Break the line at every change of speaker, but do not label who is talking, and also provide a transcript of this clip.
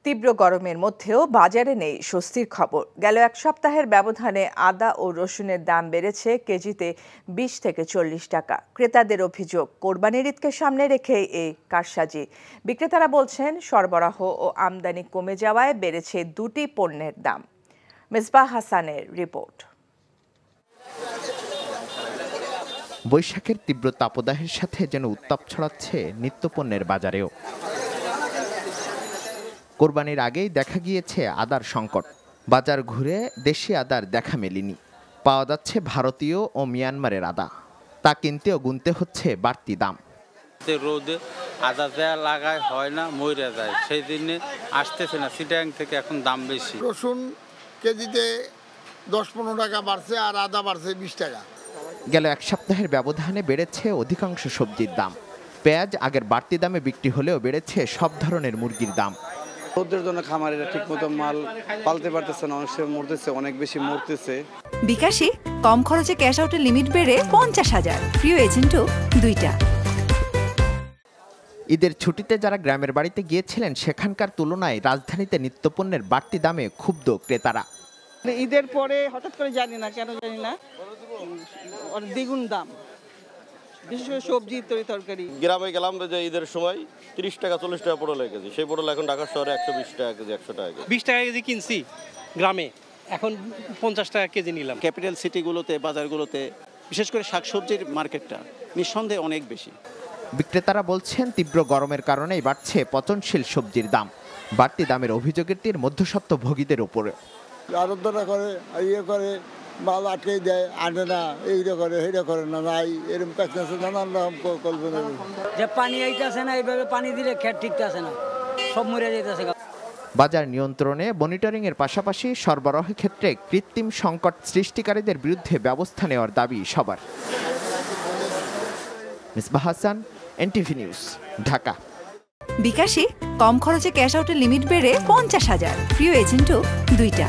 তীব্র গরমের মধ্যেও বাজারে নেই স্বস্তির খবর। গেল এক সপ্তাহের ব্যবধানে আদা ও রসুনের দাম বেড়েছে কেজিতে ২০ থেকে ৪০ টাকা। ক্রেতাদের অভিযোগ, কোরবানির ঈদকে সামনে রেখে এই কারসাজি। বিক্রেতারা বলছেন সরবরাহ ও আমদানি কমে যাওয়ায় বেড়েছে দুটি পণ্যের দাম। মেজবাহ হাসানের রিপোর্ট।
বৈশাখের তীব্র তাপদাহের সাথে যেন উত্তাপ ছড়াচ্ছে নিত্যপণ্যের বাজারেও। কোরবানির আগেই দেখা গিয়েছে আদার সংকট। বাজার ঘুরে দেশি আদার দেখা মেলেনি। পাওয়া যাচ্ছে ভারতীয় ও মিয়ানমারের আদা। তা কিনতেও গুনতে হচ্ছে বাড়তি দাম।
রোদে আদা দেয়া লাগায় হয় না, মরে যায়, সেই দিনে আসতেছে না। চিটাগাং থেকে এখন দাম বেশি।
রসুন কেজিতে ১০-১৫ টাকা বাড়ছে, আর আদা বাড়ছে ২০ টাকা।
গেল এক সপ্তাহের ব্যবধানে বেড়েছে অধিকাংশ সবজির দাম। পেঁয়াজ আগের বাড়তি দামে বিক্রি হলেও বেড়েছে সব ধরনের মুরগির দাম।
রোদের জন্য খামারিরা ঠিকমতো মাল পালতে পারতেছে না, অনেক সময় মরতেছে, অনেক বেশি মরতেছে।
বিকাশে কম খরচে ক্যাশ আউটের লিমিট বেড়ে ৫০,০০০। প্রিয় এজেন্টও ২টা।
ঈদের ছুটিতে যারা গ্রামের বাড়িতে গিয়েছিলেন সেখানকার তুলনায় রাজধানীতে নিত্যপণ্যের বাড়তি দামে ক্ষুব্ধ ক্রেতারা।
ঈদের পরে হঠাৎ করে জানি না কেন দ্বিগুণ দাম, বিশেষ করে সবজি তরকারি।
গ্রামে গেলাম যে ঈদের সময় ৩০ টাকা ৪০ টাকা পটল কেজি, সেই পটল এখন ঢাকা শহরে ১২০ টাকা কেজি, ১০০ টাকা কেজি।
২০ টাকা কেজি কিনছি গ্রামে, এখন ৫০ টাকা কেজি নিলাম।
ক্যাপিটাল সিটিগুলোতে, বাজারগুলোতে বিশেষ করে শাকসবজির মার্কেটটা নিঃসন্দেহে অনেক বেশি।
বিক্রেতারা বলছেন তীব্র গরমের কারণেই বাড়ছে পচনশীল সবজির দাম। বাড়তি দামের অভিযোগের তীর মধ্যস্বত্বভোগীদের উপরে।
আরোদ্দরা করে, করে মাল আটকে দেয়, আনে না, এইটা করে সেইটা করে না, নাই এরকম প্যাকেজে নানান রকম কল্পনা।
যে পানি আইতেছে না, এইভাবে পানি দিলে খেত ঠিকতেছে না, সব মরে যাইতেছে।
বাজার নিয়ন্ত্রণে মনিটরিংয়ের পাশাপাশি সরবরাহের ক্ষেত্রে কৃত্রিম সংকট সৃষ্টিকারীদের বিরুদ্ধে ব্যবস্থা নেওয়ার দাবি সবার। Mezbah Hasan, NTV news, Dhaka.
বিকাশে কম খরচে ক্যাশ আউটের লিমিট বেড়ে ৫০,০০০। প্রিয় এজেন্টও ২টা।